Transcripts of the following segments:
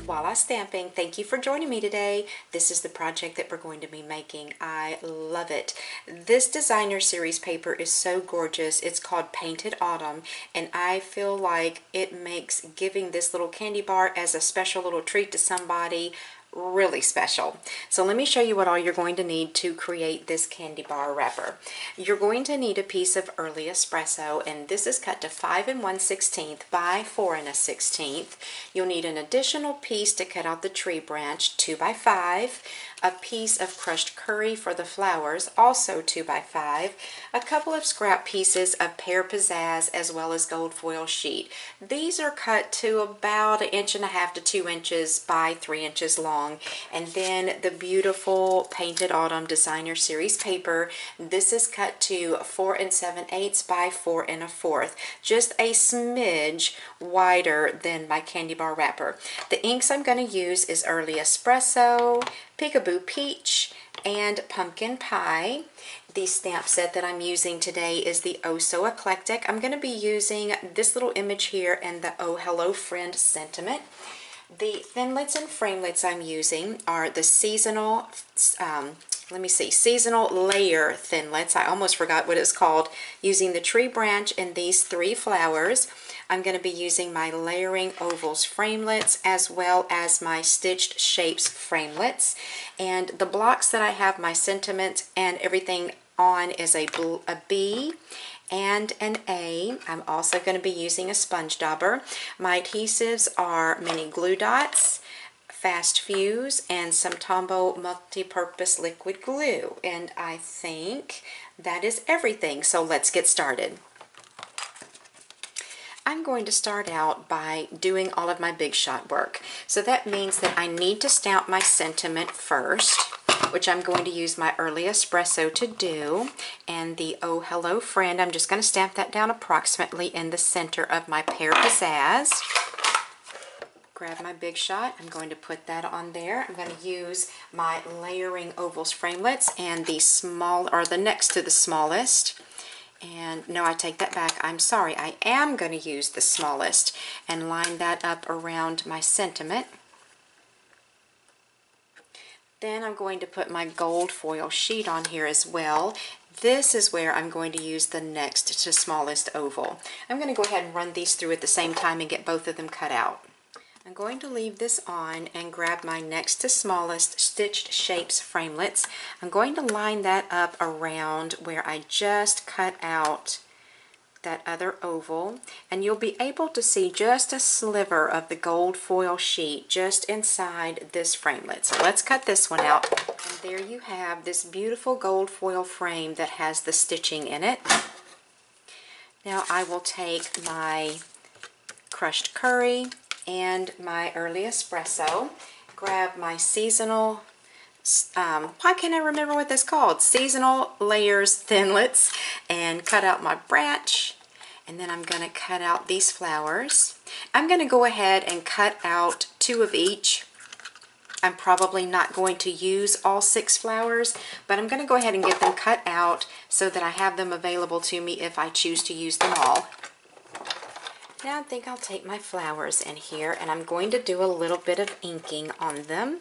Walla Stamping. Thank you for joining me today. This is the project that we're going to be making. I love it. This designer series paper is so gorgeous. It's called Painted Autumn, and I feel like it makes giving this little candy bar as a special little treat to somebody really special. So let me show you what all you're going to need to create this candy bar wrapper. You're going to need a piece of early espresso, and this is cut to 5 1/16 by 4 1/16. You'll need an additional piece to cut out the tree branch, 2 by 5, a piece of crushed curry for the flowers, also 2 by 5, a couple of scrap pieces of pear pizzazz, as well as gold foil sheet. These are cut to about 1.5 inches to 2 inches by 3 inches long. And then the beautiful Painted Autumn designer series paper. This is cut to 4 7/8 by 4 1/4, just a smidge wider than my candy bar wrapper. The inks I'm going to use is Early Espresso, Peekaboo Peach, and Pumpkin Pie. The stamp set that I'm using today is the Oh So Eclectic. I'm going to be using this little image here and the Oh Hello Friend sentiment. The thinlets and framelits I'm using are the seasonal, seasonal layer thinlets. I almost forgot what it's called. Using the tree branch and these 3 flowers. I'm going to be using my layering ovals framelits as well as my stitched shapes framelits. And the blocks that I have my sentiments and everything on is a B and an A. I'm also going to be using a sponge dauber. My adhesives are mini glue dots, fast fuse, and some Tombow multi-purpose liquid glue. And I think that is everything. So let's get started. I'm going to start out by doing all of my big shot work. So that means that I need to stamp my sentiment first, which I'm going to use my Early Espresso to do. And the Oh Hello Friend, I'm just going to stamp that down approximately in the center of my pear pizzazz. Grab my big shot. I'm going to put that on there. I'm going to use my layering ovals framelits and the small, or the next to the smallest. And no, I take that back. I'm sorry. I am going to use the smallest and line that up around my sentiment. Then I'm going to put my gold foil sheet on here as well. This is where I'm going to use the next to smallest oval. I'm going to go ahead and run these through at the same time and get both of them cut out. I'm going to leave this on and grab my next to smallest stitched shapes framelits. I'm going to line that up around where I just cut out that other oval, and you'll be able to see just a sliver of the gold foil sheet just inside this framelit. So let's cut this one out. And there you have this beautiful gold foil frame that has the stitching in it. Now I will take my crushed curry and my Early Espresso, grab my seasonal, why can't I remember what that's called? Seasonal Layers Thinlets, and cut out my branch. And then I'm going to cut out these flowers. I'm going to go ahead and cut out 2 of each. I'm probably not going to use all 6 flowers, but I'm going to go ahead and get them cut out so that I have them available to me if I choose to use them all. Now I think I'll take my flowers in here, and I'm going to do a little bit of inking on them.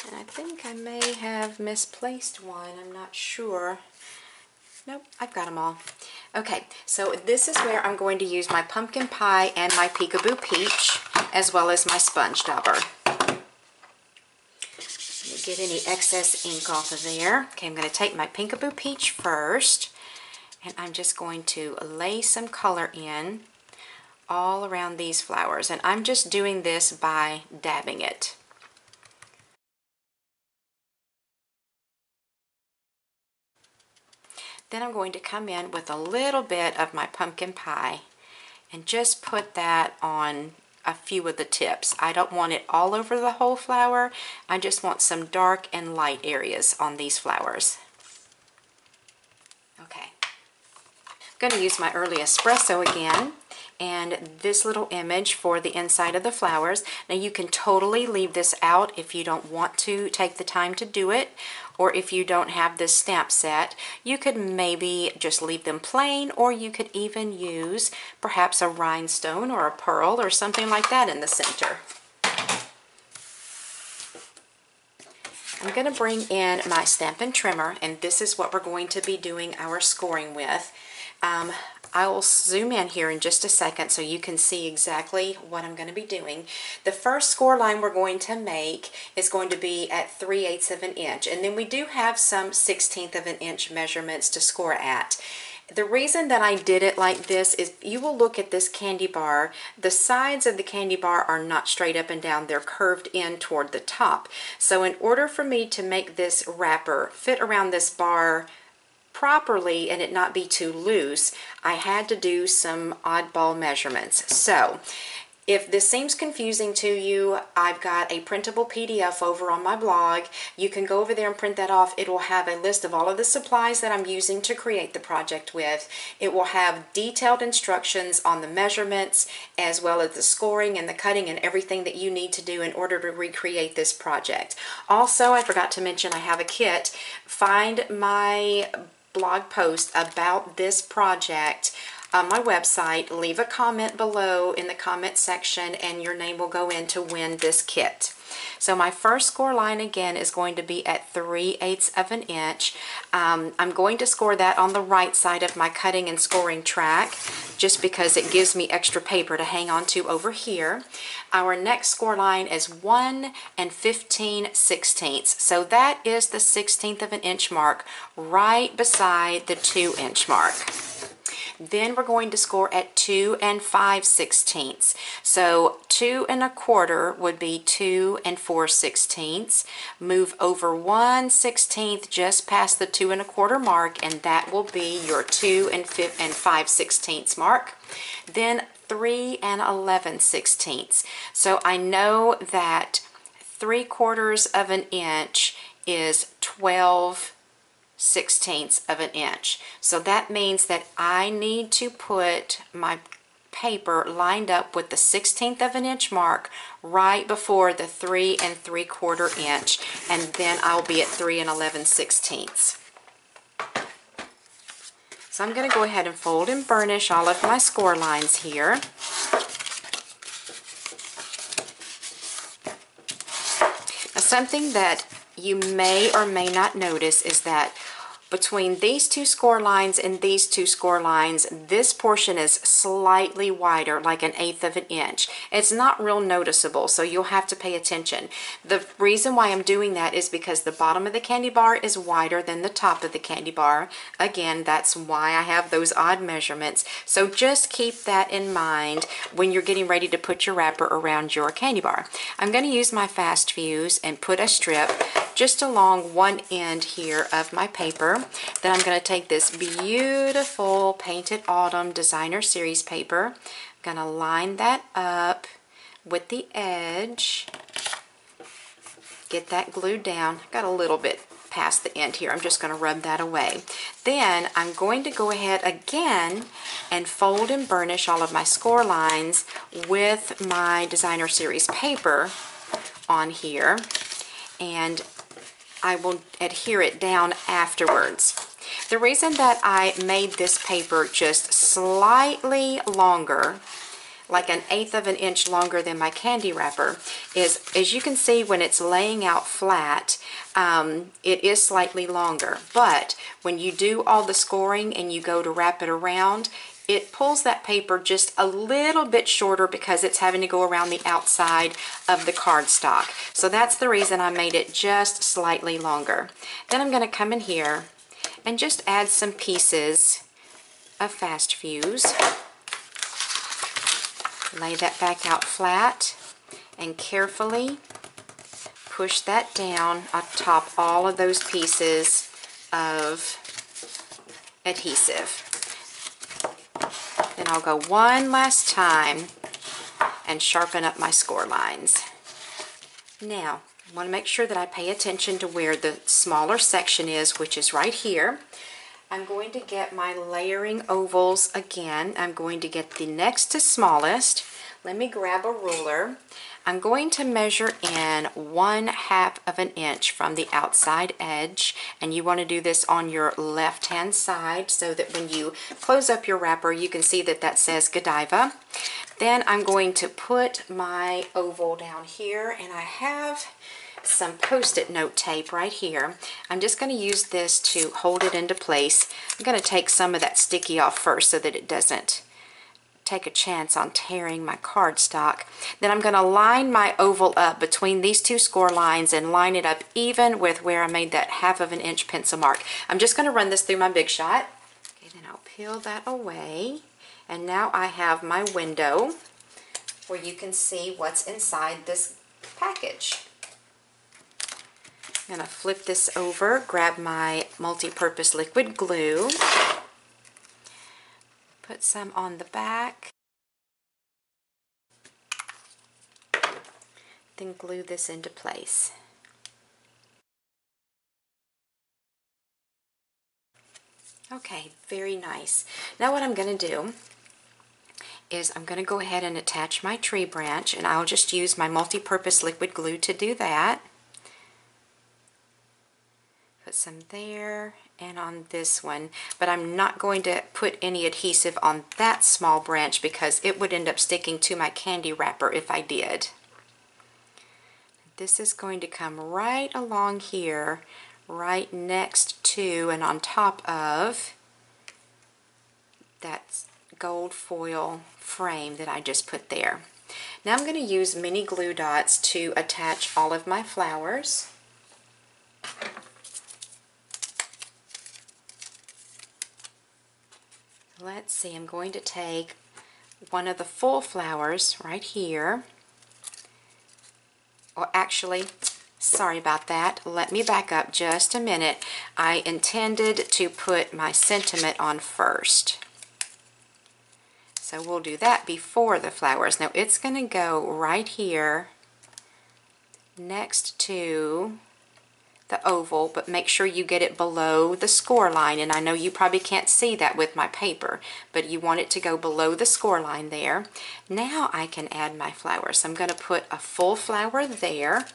And I think I may have misplaced one. I'm not sure. Nope, I've got them all. Okay, so this is where I'm going to use my Pumpkin Pie and my Peekaboo Peach, as well as my sponge dauber. Get any excess ink off of there. Okay, I'm going to take my Peekaboo Peach first, and I'm just going to lay some color in all around these flowers, and I'm just doing this by dabbing it. Then I'm going to come in with a little bit of my Pumpkin Pie and just put that on a few of the tips. I don't want it all over the whole flower. I just want some dark and light areas on these flowers. Okay. I'm going to use my Early Espresso again, and this little image for the inside of the flowers. Now you can totally leave this out if you don't want to take the time to do it, or if you don't have this stamp set. You could maybe just leave them plain, or you could even use perhaps a rhinestone or a pearl or something like that in the center. I'm going to bring in my Stampin' trimmer, and this is what we're going to be doing our scoring with. I will zoom in here in just a second so you can see exactly what I'm going to be doing. The first score line we're going to make is going to be at 3/8 of an inch, and then we do have some 1/16 of an inch measurements to score at. The reason that I did it like this is you will look at this candy bar. The sides of the candy bar are not straight up and down. They're curved in toward the top. So in order for me to make this wrapper fit around this bar properly and it not be too loose, I had to do some oddball measurements. So if this seems confusing to you, I've got a printable PDF over on my blog. You can go over there and print that off. It will have a list of all of the supplies that I'm using to create the project with. It will have detailed instructions on the measurements as well as the scoring and the cutting and everything that you need to do in order to recreate this project. Also, I forgot to mention I have a kit. Find my blog post about this project on my website. Leave a comment below in the comment section and your name will go in to win this kit. So my first score line again is going to be at 3/8 of an inch. I'm going to score that on the right side of my cutting and scoring track just because it gives me extra paper to hang on to over here. Our next score line is 1 15/16. So that is the 1/16 of an inch mark right beside the 2-inch mark. Then we're going to score at 2 5/16. So 2 1/4 would be 2 4/16. Move over 1/16 just past the 2 1/4 mark, and that will be your 2 5/16 mark. Then 3 11/16. So I know that 3/4 of an inch is 12/16 of an inch. So that means that I need to put my paper lined up with the 1/16 of an inch mark right before the 3 3/4 inch, and then I'll be at 3 11/16. So I'm going to go ahead and fold and burnish all of my score lines here. Now, something that you may or may not notice is that between these two score lines and these two score lines, this portion is slightly wider, like 1/8 of an inch. It's not real noticeable, so you'll have to pay attention. The reason why I'm doing that is because the bottom of the candy bar is wider than the top of the candy bar. Again, that's why I have those odd measurements. So just keep that in mind when you're getting ready to put your wrapper around your candy bar. I'm going to use my fast fuse and put a strip just along one end here of my paper. Then I'm going to take this beautiful Painted Autumn Designer Series paper. I'm going to line that up with the edge. Get that glued down. Got a little bit past the end here. I'm just going to rub that away. Then I'm going to go ahead again and fold and burnish all of my score lines with my Designer Series paper on here, and I will adhere it down afterwards. The reason that I made this paper just slightly longer, like 1/8 of an inch longer than my candy wrapper, is, as you can see when it's laying out flat, it is slightly longer. But when you do all the scoring and you go to wrap it around, it pulls that paper just a little bit shorter because it's having to go around the outside of the cardstock. So that's the reason I made it just slightly longer. Then I'm going to come in here and just add some pieces of fast fuse. Lay that back out flat and carefully push that down atop all of those pieces of adhesive. Then I'll go one last time and sharpen up my score lines. Now, I want to make sure that I pay attention to where the smaller section is, which is right here. I'm going to get my layering ovals again. I'm going to get the next to smallest. Let me grab a ruler. I'm going to measure in 1/2 of an inch from the outside edge, and you want to do this on your left hand side so that when you close up your wrapper you can see that that says Godiva. Then I'm going to put my oval down here, and I have some Post-it note tape right here. I'm just going to use this to hold it into place. I'm going to take some of that sticky off first so that it doesn't take a chance on tearing my cardstock. Then I'm going to line my oval up between these two score lines and line it up even with where I made that 1/2 inch pencil mark. I'm just going to run this through my Big Shot. Okay, then I'll peel that away. And now I have my window where you can see what's inside this package. I'm going to flip this over, grab my multi-purpose liquid glue, put some on the back, then glue this into place. Okay, very nice. Now what I'm going to do is I'm going to go ahead and attach my tree branch, and I'll just use my multi-purpose liquid glue to do that. Put some there and on this one, but I'm not going to put any adhesive on that small branch because it would end up sticking to my candy wrapper if I did. This is going to come right along here, right next to and on top of that gold foil frame that I just put there. Now I'm going to use mini glue dots to attach all of my flowers. Let's see, I'm going to take one of the full flowers right here. Or actually, sorry about that. Let me back up just a minute. I intended to put my sentiment on first. So we'll do that before the flowers. Now it's going to go right here next to the oval, but make sure you get it below the score line. And I know you probably can't see that with my paper, but you want it to go below the score line there. Now I can add my flowers. So I'm going to put a full flower there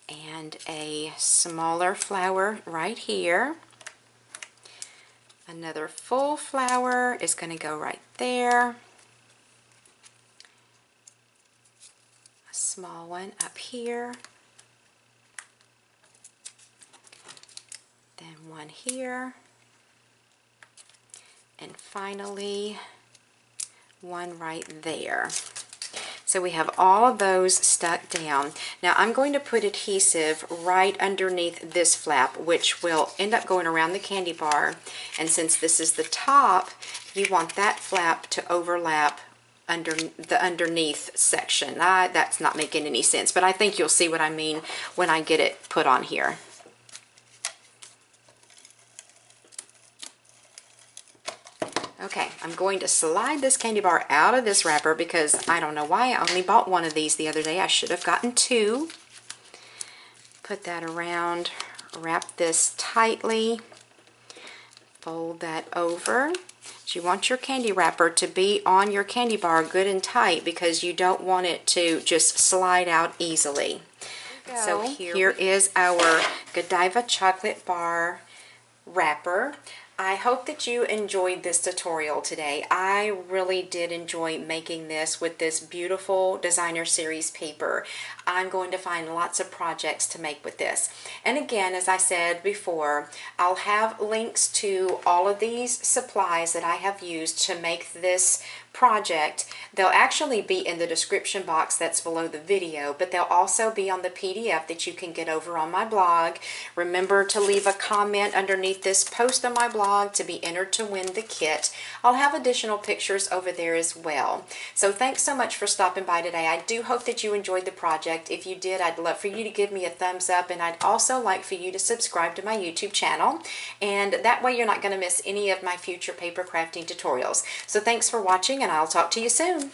and a smaller flower right here. Another full flower is going to go right there. A small one up here. Then one here, and finally one right there. So we have all of those stuck down. Now I'm going to put adhesive right underneath this flap, which will end up going around the candy bar, and since this is the top, you want that flap to overlap under the underneath section. That's not making any sense, but I think you'll see what I mean when I get it put on here. Okay, I'm going to slide this candy bar out of this wrapper because I don't know why I only bought one of these the other day. I should have gotten two. Put that around, wrap this tightly, fold that over. You want your candy wrapper to be on your candy bar good and tight because you don't want it to just slide out easily. So here is our Godiva chocolate bar wrapper. I hope that you enjoyed this tutorial today. I really did enjoy making this with this beautiful designer series paper. I'm going to find lots of projects to make with this. And again, as I said before, I'll have links to all of these supplies that I have used to make this project. They'll actually be in the description box that's below the video, but they'll also be on the PDF that you can get over on my blog. Remember to leave a comment underneath this post on my blog to be entered to win the kit. I'll have additional pictures over there as well. So thanks so much for stopping by today. I do hope that you enjoyed the project. If you did, I'd love for you to give me a thumbs up, and I'd also like for you to subscribe to my YouTube channel, and that way you're not going to miss any of my future paper crafting tutorials. So thanks for watching, and I'll talk to you soon.